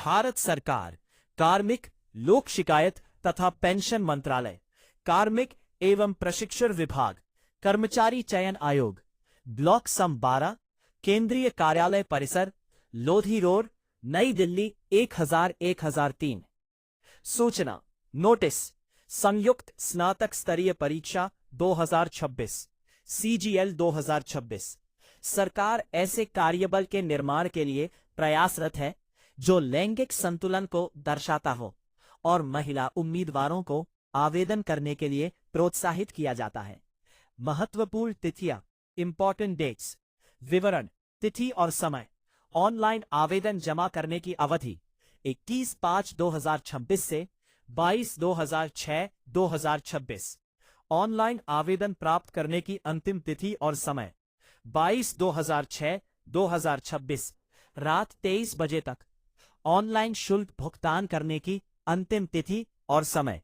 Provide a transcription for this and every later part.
भारत सरकार, कार्मिक, लोक शिकायत तथा पेंशन मंत्रालय, कार्मिक एवं प्रशिक्षण विभाग, कर्मचारी चयन आयोग, ब्लॉक सम 12, केंद्रीय कार्यालय परिसर, लोधी रोड, नई दिल्ली 1003। सूचना नोटिस संयुक्त स्नातक स्तरीय परीक्षा 2026 CGL 2026। सरकार ऐसे कार्यबल के निर्माण के लिए प्रयासरत है जो लैंगिक संतुलन को दर्शाता हो और महिला उम्मीदवारों को आवेदन करने के लिए प्रोत्साहित किया जाता है। महत्वपूर्ण तिथियां, इंपॉर्टेंट डेट्स, विवरण, तिथि और समय। ऑनलाइन आवेदन जमा करने की अवधि 21/5/2026 से 22/6/2026। ऑनलाइन आवेदन प्राप्त करने की अंतिम तिथि और समय 22/6/2026 रात 23 बजे तक। ऑनलाइन शुल्क भुगतान करने की अंतिम तिथि और समय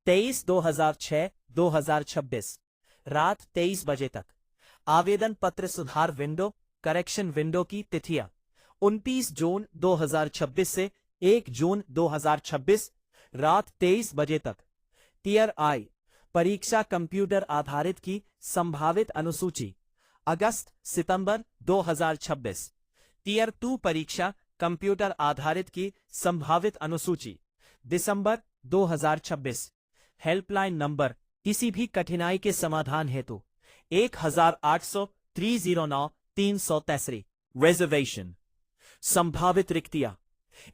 23/6/2026 रात 23 बजे तक। आवेदन पत्र सुधार विंडो, करेक्शन विंडो की तिथियां 29 जून 2026 से 1 जून 2026 रात 23 बजे तक। टियर आई परीक्षा कंप्यूटर आधारित की संभावित अनुसूची अगस्त सितंबर 2026। टियर 2 परीक्षा कंप्यूटर आधारित की संभावित अनुसूची दिसंबर 2026। हेल्पलाइन नंबर किसी भी कठिनाई के समाधान हेतु 1800-309-333। रिजर्वेशन। संभावित रिक्तियां।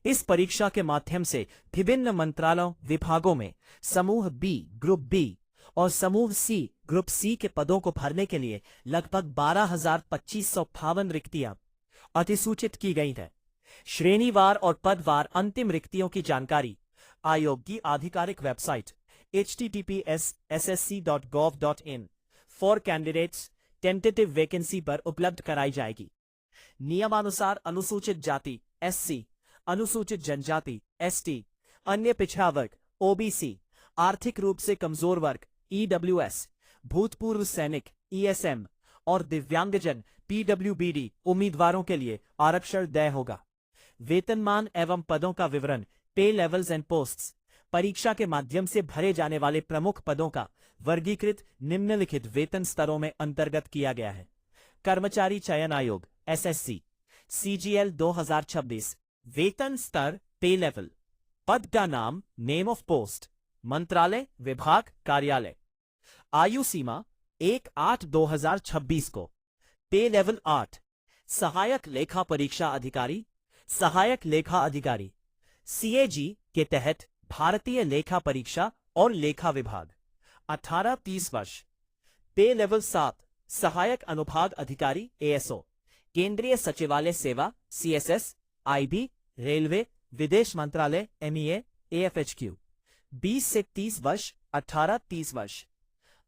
इस परीक्षा के माध्यम से विभिन्न मंत्रालयों विभागों में समूह बी ग्रुप बी और समूह सी ग्रुप सी के पदों को भरने के लिए लगभग 12,2552 रिक्तियां अधिसूचित की गई हैं। श्रेणीवार और पदवार अंतिम रिक्तियों की जानकारी आयोग की आधिकारिक website https://ssc.gov.in for candidates tentative vacancy पर उपलब्ध कराई जाएगी। नियमानुसार अनुसूचित जाति SC, अनुसूचित जनजाति ST, अन्य पिछड़ा वर्ग OBC, आर्थिक रूप से कमजोर वर्ग EWS, भूतपूर्व सैनिक ESM और दिव्यांगजन PWBD उम्मीदवारों के लिए आरक्षण तय होगा। वेतनमान एवं पदों का विवरण। पे लेवल्स एंड पोस्ट्स। परीक्षा के माध्यम से भरे जाने वाले प्रमुख पदों का वर्गीकृत निम्नलिखित वेतन स्तरों में अंतर्गत किया गया है। कर्मचारी चयन आयोग SSC CGL 2026। वेतन स्तर पे लेवल। पद का नाम नेम ऑफ पोस्ट। मंत्रालय विभाग कार्यालय। आयु सीमा 1/8/2026 को। पे लेवल 8। सहायक लेखा परीक्षा अधिकारी, सहायक लेखा अधिकारी CAG के तहत भारतीय लेखा परीक्षा और लेखा विभाग 18-30 वर्ष। पे लेवल 7। सहायक अनुभाग अधिकारी ASO, केंद्रीय सचिवालय सेवा CSS, IB, रेलवे, विदेश मंत्रालय MEA, AFHQ 20 से 30 वर्ष 18-30 वर्ष।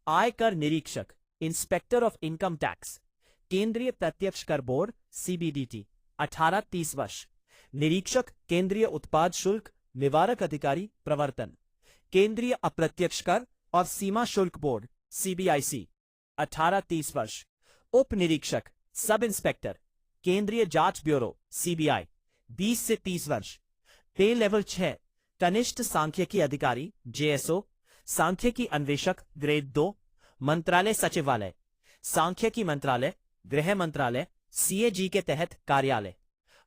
आयकर निरीक्षक इंस्पेक्टर ऑफ इनकम टैक्स, केंद्रीय प्रत्यक्ष कर बोर्ड CBDT 18-30 वर्ष। निरीक्षक केंद्रीय उत्पाद शुल्क निवारक अधिकारी प्रवर्तन, केंद्रीय अप्रत्यक्ष कर और सीमा शुल्क बोर्ड CBIC 18-30 वर्ष। उप निरीक्षक सब इंस्पेक्टर केंद्रीय जांच ब्यूरो CBI 20 से 30 वर्ष। पे लेवल 6। कनिष्ठ सांख्यिकी अधिकारी JSO, सांख्यिकी अन्वेषक ग्रेड 2, मंत्रालय सचिवालय, सांख्यिकी मंत्रालय, गृह मंत्रालय CAG के तहत कार्यालय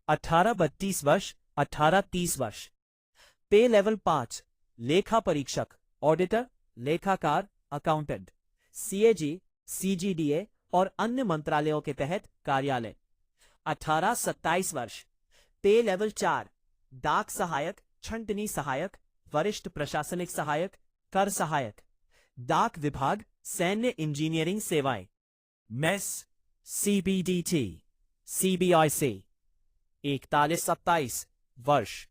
18-32 वर्ष 18-30 वर्ष। पे लेवल 5। लेखा परीक्षक ऑडिटर, लेखाकार, अकाउंटेंट CAG, CGDA और अन्य मंत्रालयों के तहत कार्यालय 18-27 वर्ष। पे लेवल 4। डाक सहायक, छंटनी सहायक, वरिष्ठ प्रशासनिक सहायक, कर सहायक, डाक विभाग, सैन्य इंजीनियरिंग सेवाएं MES, CBDT, CBIC 41-27 वर्ष।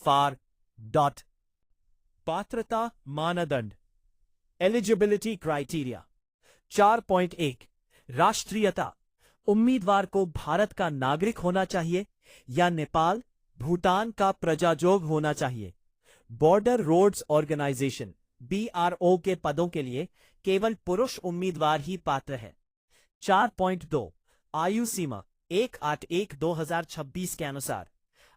फार डॉट। पात्रता मानदंड एलिजिबिलिटी क्राइटेरिया 4.1 राष्ट्रीयता। उम्मीदवार को भारत का नागरिक होना चाहिए या नेपाल, भूटान का प्रजाजोग होना चाहिए। बॉर्डर रोड्स ऑर्गेनाइजेशन BRO के पदों के लिए केवल पुरुष उम्मीदवार ही पात्र है। 4.2 आयु सीमा 1/8/2026 के अनुसार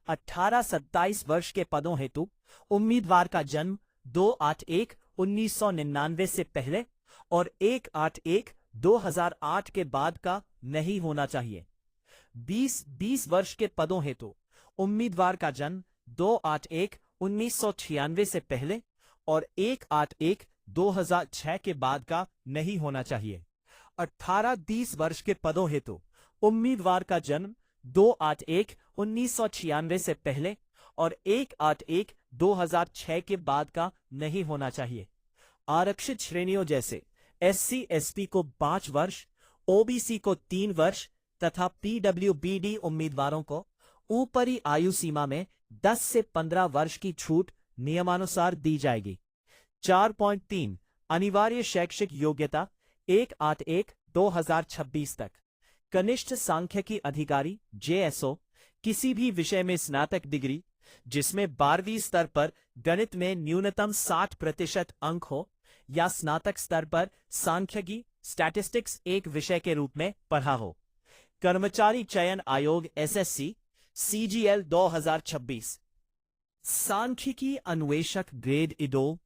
18-27 वर्ष के पदों हेतु उम्मीदवार का जन्म 2/8/1999 से पहले और 1/8/2008 के बाद का नहीं होना चाहिए। 20 वर्ष के पदों हेतु उम्मीदवार का जन्म 2/8/1996 से पहले और 1/8/2006 के बाद का नहीं होना चाहिए। 18-20 वर्ष के पदों हेतु उम्मीदवार का जन्म 2/8/1996 से पहले और 1/8/2006 के बाद का नहीं होना चाहिए। आरक्षित श्रेणियों जैसे SC ST को 5 वर्ष, OBC को 3 वर्ष तथा PWBD उम्मीदवारों को ऊपरी आयु सीमा में 10 से 15 वर्ष की छूट नियमानुसार दी जाएगी। 4.3 अनिवार्य शैक्षिक योग्यता 1/8/2026 तक। कनिष्ठ सांख्यिकी अधिकारी JSO किसी भी विषय में स्नातक डिग्री जिसमें 12वीं स्तर पर गणित में न्यूनतम 60% अंक हो या स्नातक स्तर पर सांख्यिकी स्टैटिस्टिक्स एक विषय के रूप में पढ़ा हो। कर्मचारी चयन आयोग SSC CGL 2026। सांख्यिकी अन्वेषक ग्रेड IDO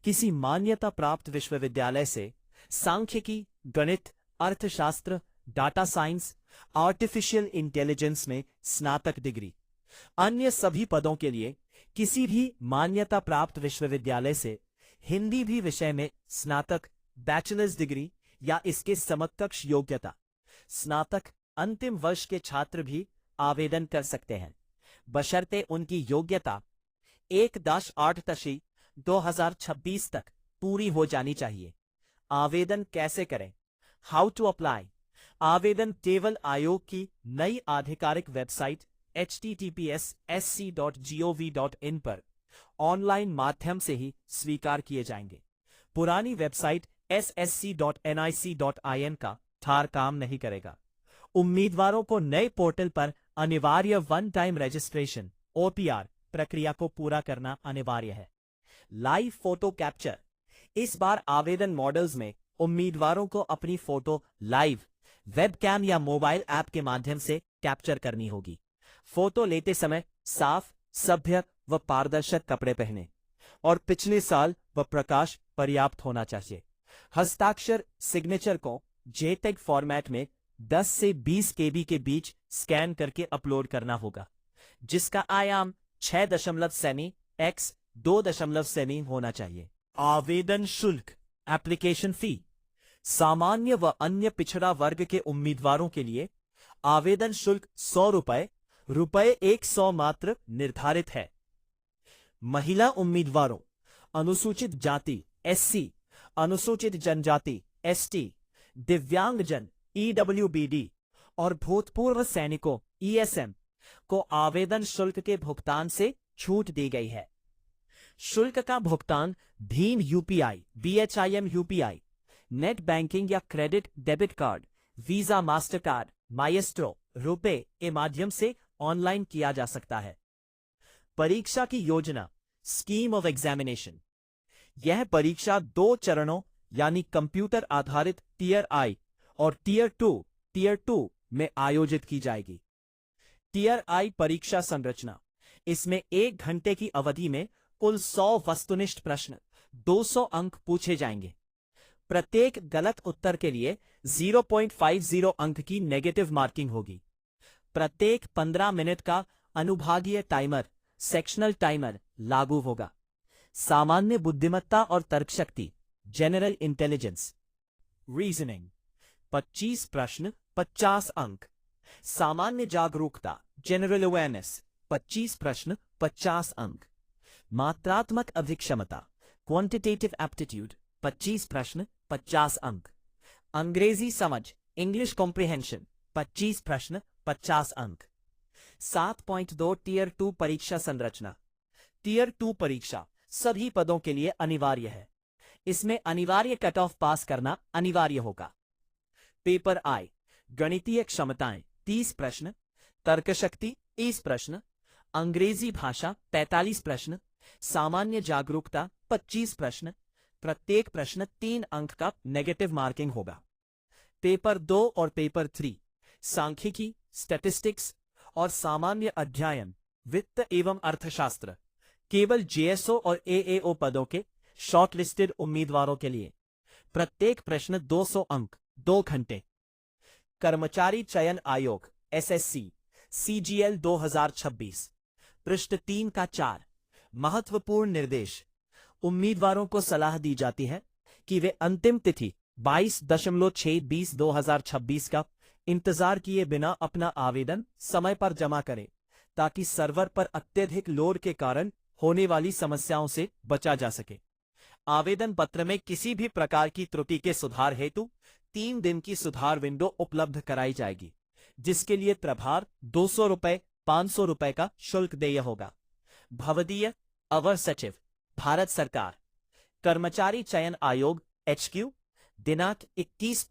किसी मान्यता प्राप्त विश्वविद्यालय से सांख्यिकी, गणित, अर्थशास्त्र, डाटा साइंस, आर्टिफिशियल इंटेलिजेंस में स्नातक डिग्री। अन्य सभी पदों के लिए किसी भी मान्यता प्राप्त विश्वविद्यालय से हिंदी भी विषय में स्नातक, बैचलर्स डिग्री या इसके समकक्ष योग्यता। स्नातक अंतिम वर्ष के छात्र भी आवेदन कर सकते हैं, बशर्ते उनकी योग्यता 1-8/2026 तक पूरी हो जानी चाहिए। आवेदन कैसे करें? How to apply? आवेदन केवल आयोग की नई आधिकारिक वेबसाइट https://sc.gov.in पर ऑनलाइन माध्यम से ही स्वीकार किए जाएंगे। पुरानी वेबसाइट ssc.nic.in का ठार काम नहीं करेगा। उम्मीदवारों को नए पोर्टल पर अनिवार्य वन टाइम रजिस्ट्रेशन OPR प्रक्रिया को पूरा करना अनिवार्य है। Live photo capture. इस बार आवेदन मॉडल्स में उम्मीदवारों को अपनी फोटो लाइव वेबकैम या मोबाइल ऐप के माध्यम से कैप्चर करनी होगी। फोटो लेते समय साफ, सभ्य व पारदर्शक कपड़े पहने और पिछले साल व प्रकाश पर्याप्त होना चाहिए। हस्ताक्षर सिग्नेचर को JPEG फॉर्मेट में 10 से 20 KB के बीच स्कैन करके अपलोड करना होगा, जिसका आयाम 6 सेमी x 2 सेमी होना चाहिए। आवेदन शुल्क एप्लीकेशन फी। सामान्य व अन्य पिछड़ा वर्ग के उम्मीदवारों के लिए आवेदन शुल्क 100 रुपए 100 मात्र निर्धारित है। महिला उम्मीदवारों, अनुसूचित जाति SC, अनुसूचित जनजाति ST, दिव्यांगजन EWBD और भूतपूर्व सैनिकों ESM को आवेदन शुल्क के भुगतान से छूट दी गई है। शुल्क का भुगतान भीम UPI, BHIM UPI, net banking या credit debit card, Visa, Mastercard, Maestro, RuPay के माध्यम से ऑनलाइन किया जा सकता है। परीक्षा की योजना स्कीम ऑफ एग्जामिनेशन। यह परीक्षा 2 चरणों यानी कंप्यूटर आधारित टियर I और टियर 2 में आयोजित की जाएगी। टियर I परीक्षा संरचना। इसमें 1 घंटे की अवधि में कुल 100 वस्तुनिष्ठ प्रश्न 200 अंक पूछे जाएंगे। प्रत्येक गलत उत्तर के लिए 0.50 अंक की नेगेटिव मार्किंग होगी। प्रत्येक 15 मिनट का अनुभागीय टाइमर सेक्शनल टाइमर लागू होगा। सामान्य बुद्धिमत्ता और तर्कशक्ति जनरल इंटेलिजेंस रीजनिंग 25 प्रश्न 50 अंक। सामान्य जागरूकता जनरल अवेयरनेस 25 प्रश्न 50 अंक। मात्रात्मक अभिक्षमता क्वांटिटेटिव एप्टीट्यूड 25 प्रश्न 50 अंक। अंग्रेजी समझ इंग्लिश कॉम्प्रिहेंशन 25 प्रश्न 50 अंक। 7.2 टियर 2 परीक्षा संरचना। टियर 2 परीक्षा सभी पदों के लिए अनिवार्य है। इसमें अनिवार्य कट ऑफ पास करना अनिवार्य होगा। पेपर I गणितीय क्षमताएं 30 प्रश्न, तर्कशक्ति 30 प्रश्न, अंग्रेजी भाषा 45 प्रश्न, सामान्य जागरूकता 25 प्रश्न। प्रत्येक प्रश्न 3 अंक का नेगेटिव मार्किंग होगा। पेपर 2 और पेपर 3 सांख्यिकी, स्टैटिस्टिक्स और सामान्य अध्ययन वित्त एवं अर्थशास्त्र, केवल जेएसओ और एएओ पदों के शॉर्टलिस्टेड उम्मीदवारों के लिए। प्रत्येक प्रश्न 200 अंक, 2 घंटे। कर्मचारी चयन आयोग एसएससी सीजीएल 2026, पृष्ठ 3 का 4। महत्वपूर्ण निर्देश। उम्मीदवारों को सलाह दी जाती है कि वे अंतिम तिथि 22/6/2026 का इंतजार किए बिना अपना आवेदन समय पर जमा करें, ताकि सर्वर पर अत्यधिक लोड के कारण होने वाली समस्याओं से बचा जा सके। आवेदन पत्र में किसी भी प्रकार की त्रुटि के सुधार हेतु 3 दिन की सुधार विंडो उपलब्ध कराई जाएगी, जिसके लिए प्रभार 200 रुपए 500 रुपए का शुल्क देय होगा। भवदीय अवर सचिव, भारत सरकार, कर्मचारी चयन आयोग HQ, दिनांक 21/5